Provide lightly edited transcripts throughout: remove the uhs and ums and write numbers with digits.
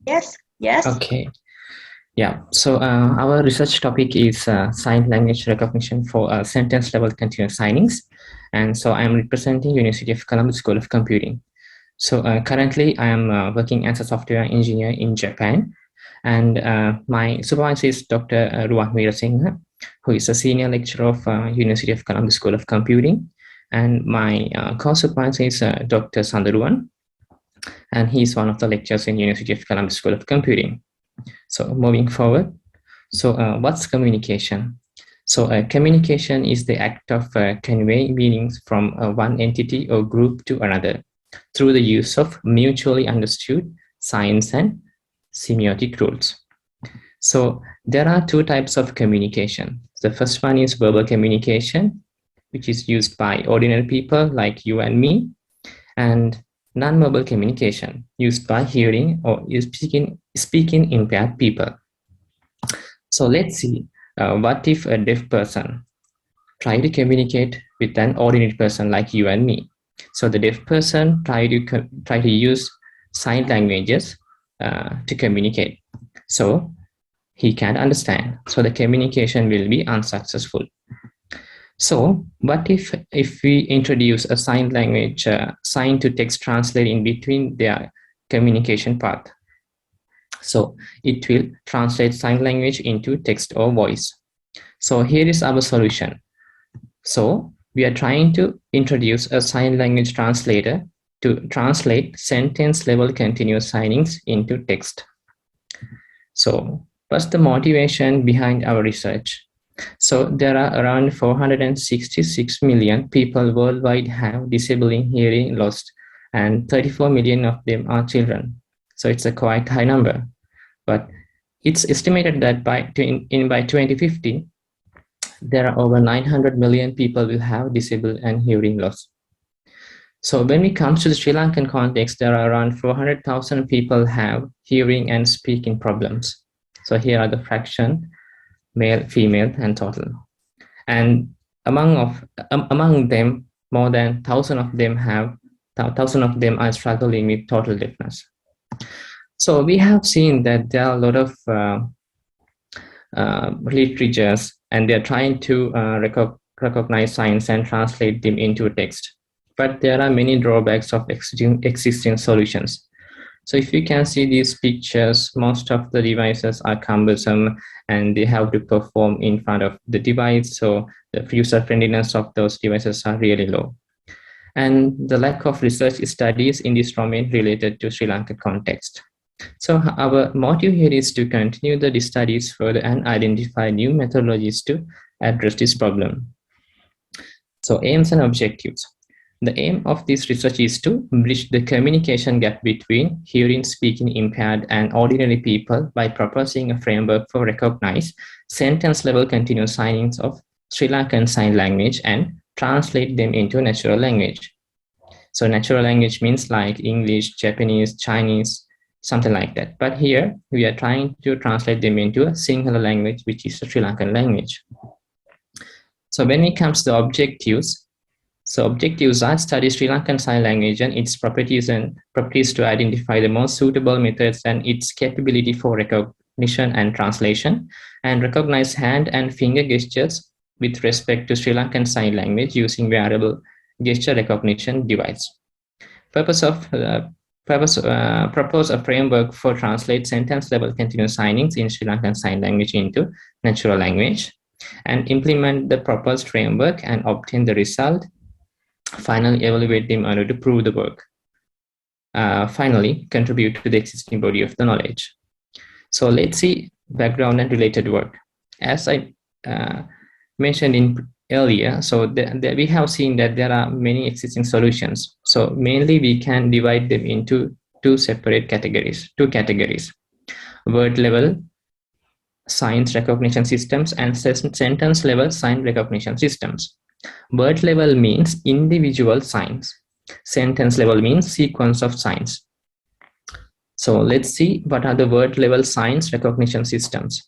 Yes, yes. Okay. Yeah. So our research topic is sign language recognition for sentence level continuous signings. And so I'm representing University of Colombo School of Computing. So currently I am working as a software engineer in Japan. And my supervisor is Dr. Ruvan Weerasignhe, who is a senior lecturer of University of Colombo School of Computing. And my co-supervisor is Dr. Sandaruwan, and he's one of the lecturers in University of Colombo School of Computing. So moving forward, so what's communication? So communication is the act of conveying meanings from one entity or group to another through the use of mutually understood signs and semiotic rules. So there are two types of communication. The first one is verbal communication, which is used by ordinary people like you and me, and non-verbal communication used by hearing or speaking impaired people. So let's see, what if a deaf person try to communicate with an ordinary person like you and me? So the deaf person try to use sign languages to communicate. So he can't understand. So the communication will be unsuccessful. So what if we introduce a sign language, sign to text translate in between their communication path? So it will translate sign language into text or voice. So here is our solution. So we are trying to introduce a sign language translator to translate sentence level continuous signings into text. So what's the motivation behind our research? So there are around 466 million people worldwide have disabling hearing loss, and 34 million of them are children. So it's a quite high number, but it's estimated that by 2050, there are over 900 million people will have disabled and hearing loss. So when it comes to the Sri Lankan context, there are around 400,000 people have hearing and speaking problems. So here are the fraction, male, female, and total. And among them, more than 1,000 of them are struggling with total deafness. So we have seen that there are a lot of literatures, and they're trying to recognize signs and translate them into text. But there are many drawbacks of existing solutions. So if you can see these pictures, most of the devices are cumbersome and they have to perform in front of the device. So the user friendliness of those devices are really low. And the lack of research studies in this domain related to Sri Lanka context. So our motive here is to continue the studies further and identify new methodologies to address this problem. So aims and objectives. The aim of this research is to bridge the communication gap between hearing, speaking impaired and ordinary people by proposing a framework for recognized sentence level continuous signings of Sri Lankan Sign Language and translate them into natural language. So natural language means like English, Japanese, Chinese, something like that. But here we are trying to translate them into a singular language, which is the Sri Lankan language. So when it comes to objectives, so objectives are study Sri Lankan Sign Language and its properties to identify the most suitable methods and its capability for recognition and translation, and recognize hand and finger gestures with respect to Sri Lankan Sign Language using wearable gesture recognition device. Propose a framework for translate sentence level continuous signings in Sri Lankan Sign Language into natural language, and implement the proposed framework and obtain the result. Finally, evaluate them in order to prove the work. Finally, contribute to the existing body of the knowledge. So let's see background and related work. As I mentioned earlier, so we have seen that there are many existing solutions. So mainly we can divide them into two categories. Word level signs recognition systems and sentence level sign recognition systems. Word level means individual signs. Sentence level means sequence of signs. So let's see what are the word level signs recognition systems.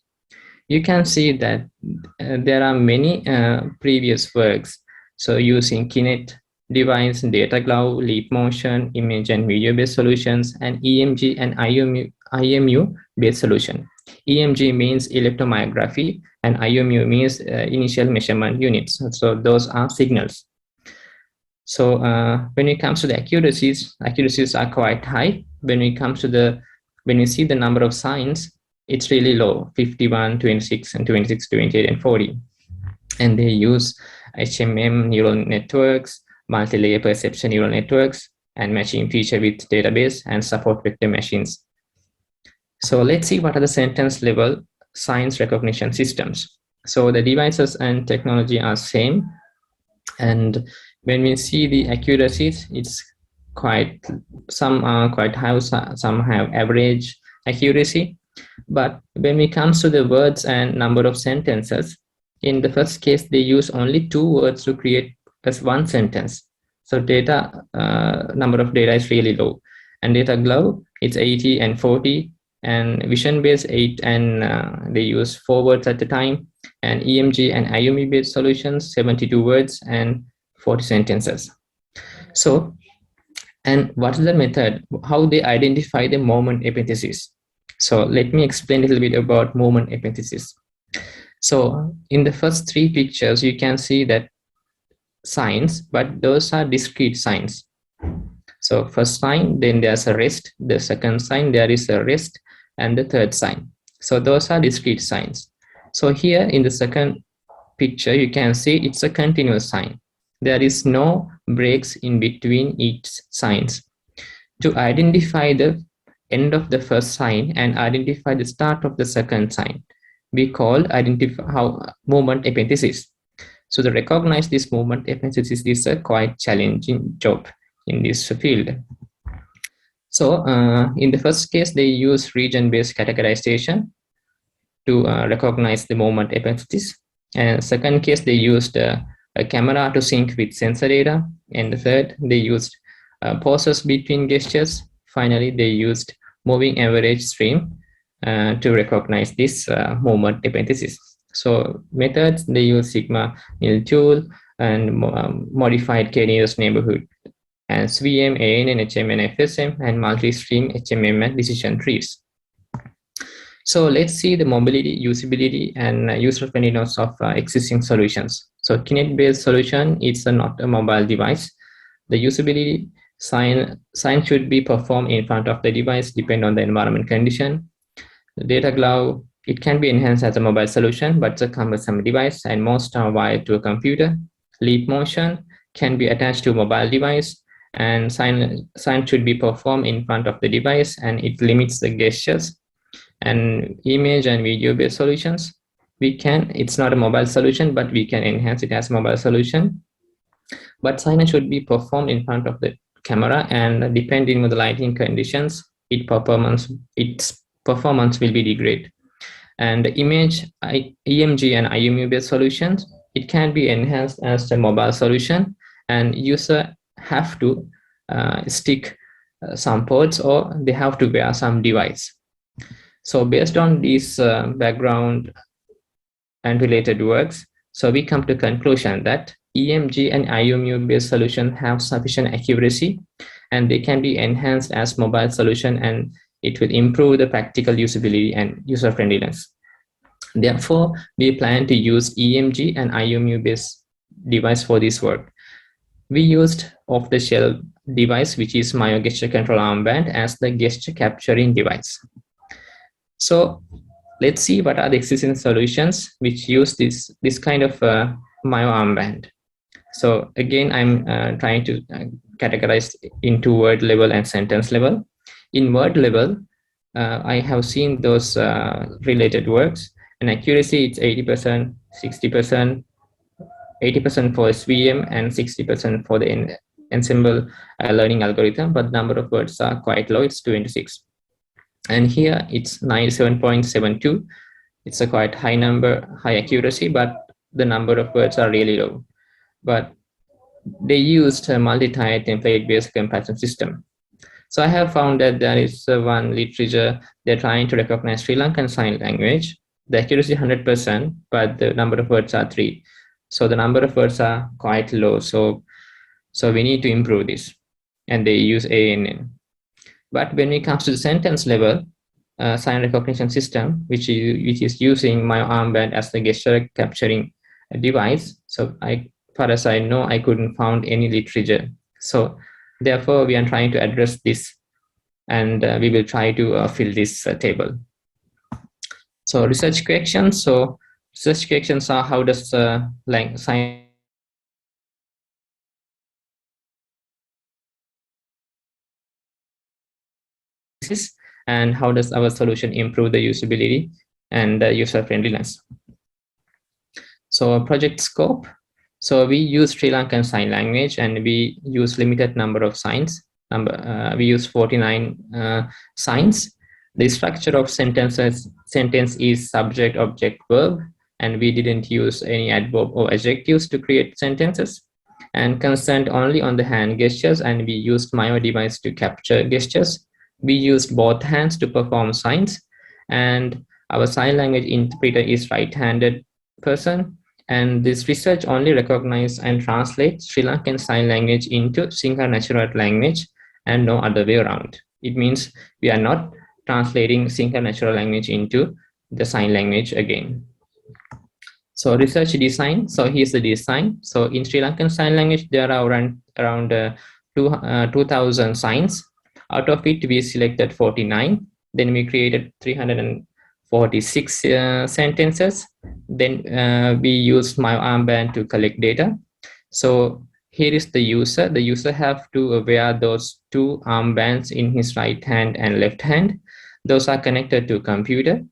You can see that there are many previous works. So using Kinect, device, data glove, leap motion, image and video based solutions, and EMG and IMU based solution. EMG means electromyography and IMU means initial measurement units. So those are signals. So when it comes to the accuracies are quite high. When you see the number of signs, it's really low, 51, 26, and 26, 28, and 40. And they use HMM neural networks, multi-layer perception neural networks, and matching feature with database and support vector machines. So let's see what are the sentence level signs recognition systems. So the devices and technology are same. And when we see the accuracies, it's some are quite high, some have average accuracy. But when it comes to the words and number of sentences, in the first case, they use only 2 words to create as one sentence. So number of data is really low. And data glove, it's 80 and 40, and vision based 8, and they use 4 words at a time. And EMG and IMU based solutions, 72 words and 40 sentences. So, and what is the method? How they identify the moment epithesis? So let me explain a little bit about moment epithesis. So in the first 3 pictures, you can see that signs, but those are discrete signs. So first sign, then there's a rest. The second sign, there is a rest, and the third sign. So those are discrete signs. So here in the second picture, you can see it's a continuous sign. There is no breaks in between each signs. To identify the end of the first sign and identify the start of the second sign, we call moment epithesis. So to recognize this moment epithesis is a quite challenging job in this field. So in the first case, they use region-based categorization to recognize the moment epithesis. And second case, they used a camera to sync with sensor data. And the third, they used pauses between gestures. Finally, they used moving average stream to recognize this moment epithesis. So methods, they use sigma nil tool and modified k-nearest neighborhood and SVM, ANN, HMN, FSM, and multi-stream HMM and decision trees. So let's see the mobility, usability, and user-friendliness of existing solutions. So Kinect-based solution, it's not a mobile device. The usability sign should be performed in front of the device, depend on the environment condition. The data glove, it can be enhanced as a mobile solution, but it's a cumbersome device, and most are wired to a computer. Leap motion can be attached to a mobile device, and sign should be performed in front of the device, and it limits the gestures. And image and video based solutions, it's not a mobile solution, but we can enhance it as a mobile solution. But sign should be performed in front of the camera, and depending on the lighting conditions, its performance will be degraded. And image, EMG and IMU based solutions, it can be enhanced as a mobile solution, and user have to stick some ports, or they have to wear some device. So based on these background and related works, so we come to conclusion that EMG and IMU based solutions have sufficient accuracy, and they can be enhanced as mobile solution, and it will improve the practical usability and user friendliness. Therefore, we plan to use EMG and IMU based device for this work. We used off-the-shelf device, which is Myo gesture control armband, as the gesture capturing device. So let's see what are the existing solutions which use this kind of Myo armband. So again, I'm trying to categorize into word level and sentence level. In word level, I have seen those related works, and accuracy it's 80%, 60%, 80% for SVM, and 60% for the ensemble learning algorithm, but the number of words are quite low, it's 26. And here it's 97.72. It's a quite high number, high accuracy, but the number of words are really low. But they used a multi-tier template-based comparison system. So I have found that there is one literature, they're trying to recognize Sri Lankan Sign Language. The accuracy 100%, but the number of words are 3. So the number of words are quite low. So So we need to improve this. And they use ANN. But when it comes to the sentence level, sign recognition system, which is using my armband as the gesture capturing device. So far as I know, I couldn't find any literature. So therefore, we are trying to address this, and we will try to fill this table. So research questions. So research questions are: how does sign and how does our solution improve the usability and the user friendliness? So project scope. So we use Sri Lankan Sign Language, and we use limited number of signs. We use 49 signs. The structure of sentence is subject, object, verb, and we didn't use any adverb or adjectives to create sentences. And concerned only on the hand gestures, and we used Myo device to capture gestures. We used both hands to perform signs, and our sign language interpreter is right-handed person. And this research only recognizes and translates Sri Lankan Sign Language into Sinhala Natural Language and no other way around. It means we are not translating Sinhala Natural Language into the sign language again. So research design. So here's the design. So in Sri Lankan Sign Language, there are around 2,000 signs. Out of it, we selected 49. Then we created 346 sentences. Then we used my armband to collect data. So here is the user. The user have to wear those two armbands in his right hand and left hand. Those are connected to computer.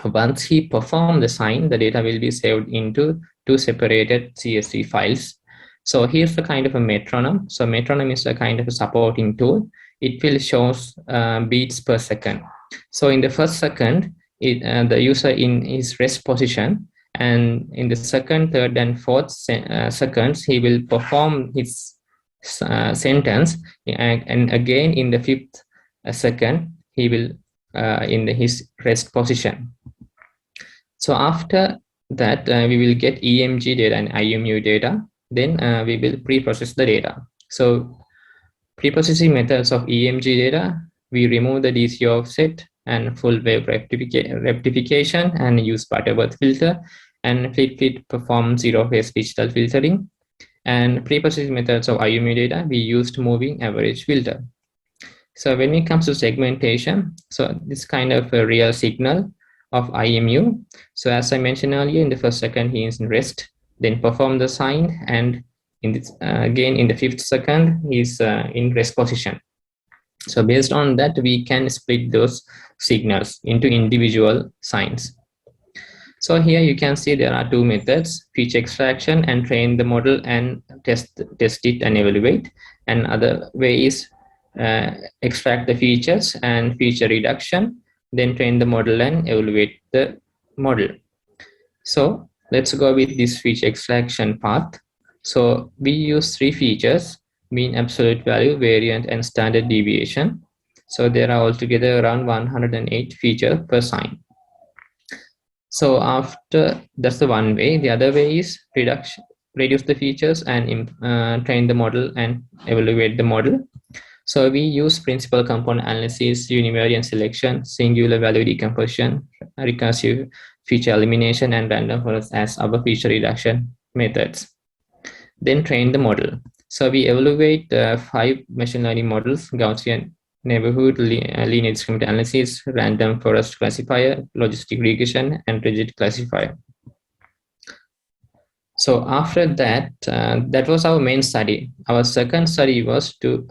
Once he performs the sign, the data will be saved into two separated CSV files. So here's the kind of a metronome. So metronome is a kind of a supporting tool. It will show beats per second. So in the first second, the user in his rest position, and in the second, third, and fourth seconds, he will perform his sentence, and again in the fifth second, he will in his rest position. So after that, we will get EMG data and IMU data. Then we will pre-process the data. So pre-processing methods of EMG data, we remove the DC offset and full wave rectification and use Butterworth filter, and Fleet perform zero phase digital filtering. And pre-processing methods of IMU data, we used moving average filter. So when it comes to segmentation, so this kind of a real signal of IMU. So as I mentioned earlier, in the first second, he is in rest, then perform the sign, and in this, again in the fifth second, he's in rest position. So based on that, we can split those signals into individual signs. So here you can see there are two methods: feature extraction and train the model and test it and evaluate. And other way is extract the features and feature reduction, then train the model and evaluate the model. So let's go with this feature extraction path. So we use three features: mean, absolute value, variant, and standard deviation. So there are altogether around 108 features per sign. So after, that's the one way. The other way is reduce the features and train the model and evaluate the model. So we use principal component analysis, univariate selection, singular value decomposition, recursive feature elimination, and random forest as our feature reduction methods. Then train the model. So we evaluate 5 machine learning models: Gaussian neighborhood, linear discriminant analysis, random forest classifier, logistic regression, and rigid classifier. So after that, that was our main study. Our second study was to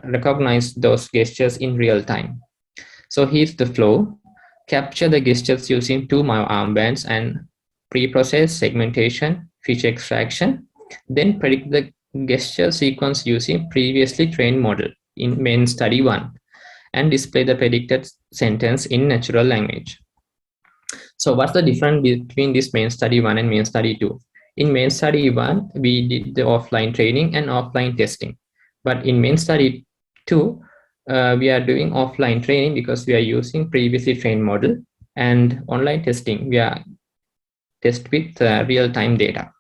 recognize those gestures in real time. So here's the flow: capture the gestures using two armbands and pre-process segmentation, feature extraction, then predict the gesture sequence using previously trained model in main study 1, and display the predicted sentence in natural language. So what's the difference between this main study 1 and main study 2? In main study 1, we did the offline training and offline testing. But in main study 2, we are doing offline training because we are using previously trained model, and online testing, we are test with real-time data.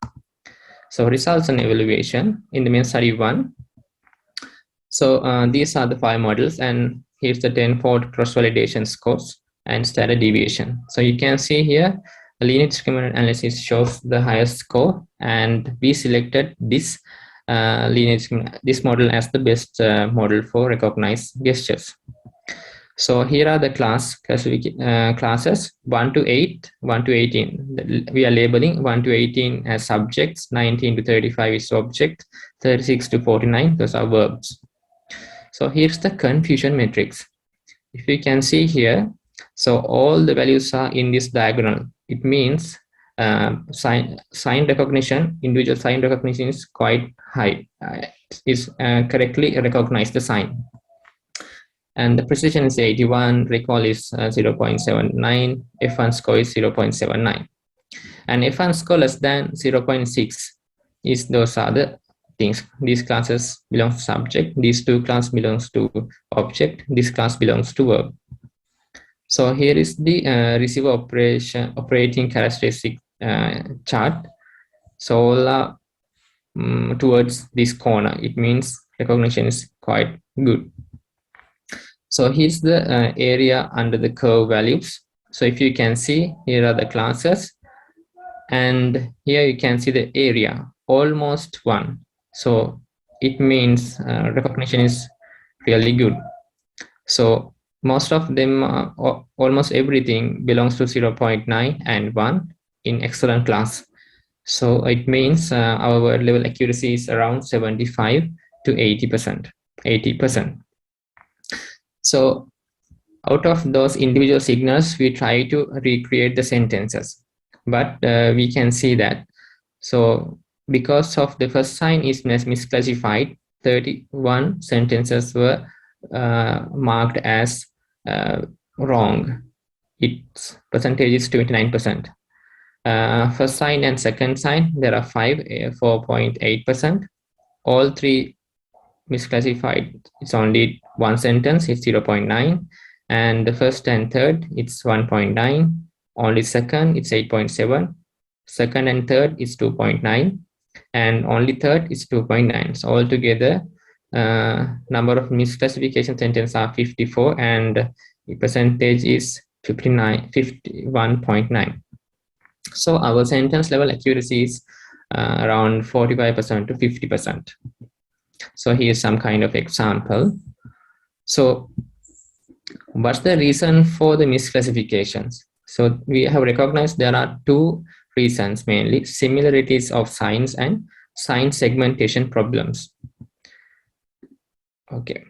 So results and evaluation in the main study 1. So these are the 5 models, and here's the 10-fold cross-validation scores and standard deviation. So you can see here, a linear discriminant analysis shows the highest score, and we selected this this model as the best model for recognized gestures. So here are the classes 1 to 8, 1 to 18. We are labeling 1 to 18 as subjects, 19 to 35 is object, 36 to 49, those are verbs. So here's the confusion matrix. If you can see here, so all the values are in this diagonal. It means sign recognition, individual sign recognition is quite high, is correctly recognize the sign. And the precision is 81, recall is 0.79, F1 score is 0.79. And F1 score less than 0.6 is those are the things. These classes belong to subject, these two classes belongs to object, this class belongs to verb. So here is the receiver operating characteristic chart. So all are towards this corner. It means recognition is quite good. So here's the area under the curve values. So if you can see, here are the classes, and here you can see the area, almost 1. So it means recognition is really good. So most of them, almost everything belongs to 0.9 and 1 in excellent class. So it means our word level accuracy is around 75 to 80%. So out of those individual signals, we try to recreate the sentences, but we can see that. So because of the first sign is misclassified, 31 sentences were marked as wrong. Its percentage is 29%. First sign and second sign, there are 4.8%. All 3 misclassified, it's only 1 sentence, it's 0.9. And the first and third, it's 1.9. Only second, it's 8.7. Second and third is 2.9. And only third is 2.9. So altogether, number of misclassification sentences are 54, and the percentage is 51.9. So our sentence level accuracy is around 45% to 50%. So here's some kind of example. So what's the reason for the misclassifications? So we have recognized there are 2 reasons mainly: similarities of signs and sign segmentation problems. Okay,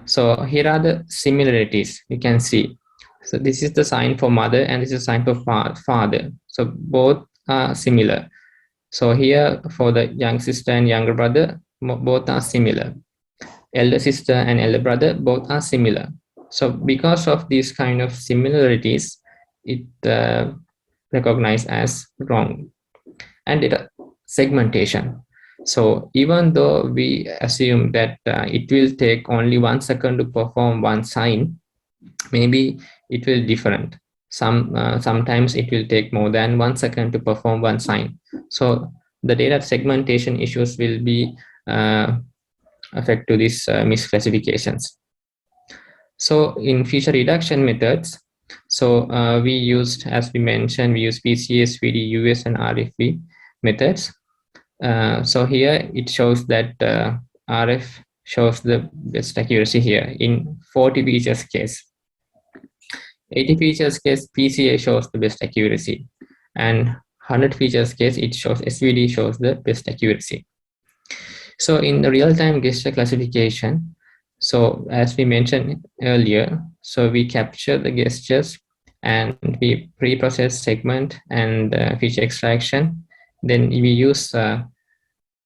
so here are the similarities you can see. So this is the sign for mother and this is a sign for father. So both are similar. So here for the young sister and younger brother, both are similar. Elder sister and elder brother, both are similar. So because of these kind of similarities, it recognized as wrong. And it segmentation. So even though we assume that it will take only 1 second to perform one sign, maybe it will different. Sometimes it will take more than 1 second to perform one sign. So the data segmentation issues will be affect to these misclassifications. So in feature reduction methods, so we used, as we mentioned, we use PCS, VD, US, and RFV methods. So here it shows that RF shows the best accuracy here in 40 features case. 80 features case, PCA shows the best accuracy, and 100 features case, it shows SVD shows the best accuracy. So in the real-time gesture classification, so as we mentioned earlier, so we capture the gestures and we pre-process segment and feature extraction. Then we use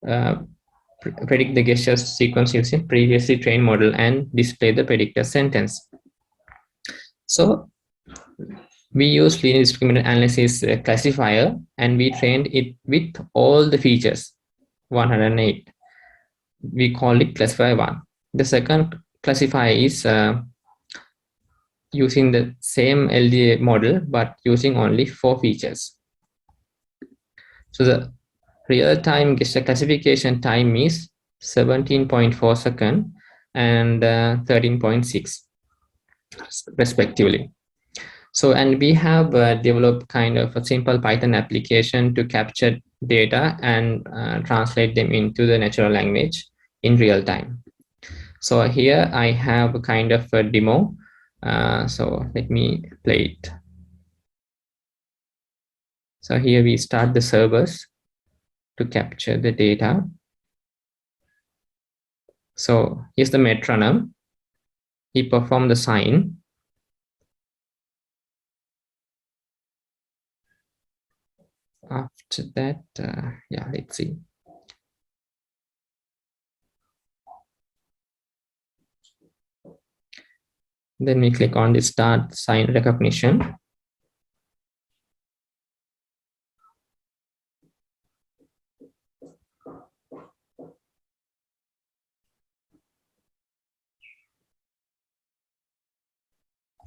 predict the gestures sequence using previously trained model and display the predictor sentence. So we use linear discriminant analysis classifier, and we trained it with all the features, 108. We call it classifier 1. The second classifier is using the same LDA model, but using only 4 features. So the Real-time gesture classification time is 17.4 seconds and 13.6 respectively. So, and we have developed kind of a simple Python application to capture data and translate them into the natural language in real time. So here I have a kind of a demo. So let me play it. So here we start the servers to capture the data. So here's the metronome. He performed the sign. After that, yeah, let's see. Then we click on the start sign recognition.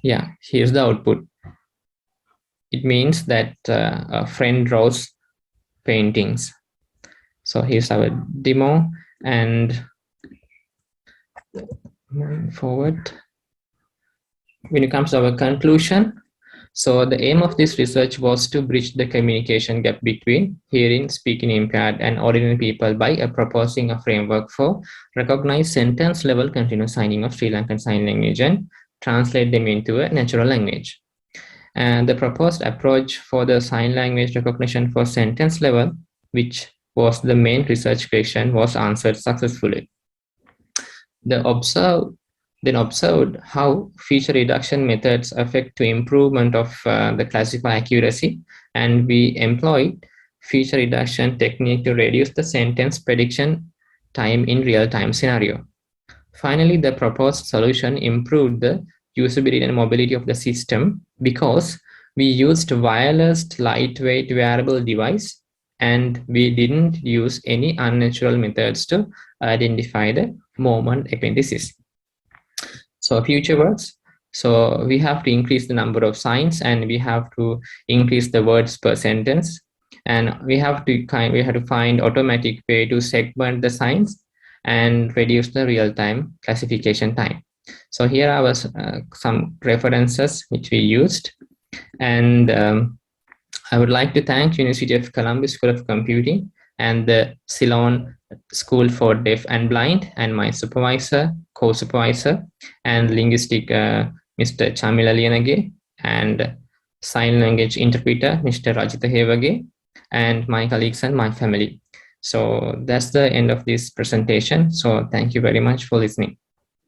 Yeah, here's the output. It means that a friend draws paintings. So here's our demo, and moving forward, when it comes to our conclusion, so the aim of this research was to bridge the communication gap between hearing, speaking impaired, and ordinary people by proposing a framework for recognized sentence level continuous signing of Sri Lankan Sign Language and translate them into a natural language. And the proposed approach for the sign language recognition for sentence level, which was the main research question, was answered successfully. Then observed how feature reduction methods affect to improvement of the classical accuracy, and we employed feature reduction technique to reduce the sentence prediction time in real-time scenario. Finally, the proposed solution improved the usability and mobility of the system because we used wireless lightweight wearable device, and we didn't use any unnatural methods to identify the moment appendices. So future works. So we have to increase the number of signs, and we have to increase the words per sentence, and we have to find automatic way to segment the signs and reduce the real-time classification time. So here are some references which we used, and I would like to thank University of Colombo School of Computing and the Ceylon School for Deaf and Blind, and my supervisor, co-supervisor, and linguistic Mr. Chamila Lianage, and sign language interpreter Mr. Rajita Hevage, and my colleagues and my family. So that's the end of this presentation. So thank you very much for listening.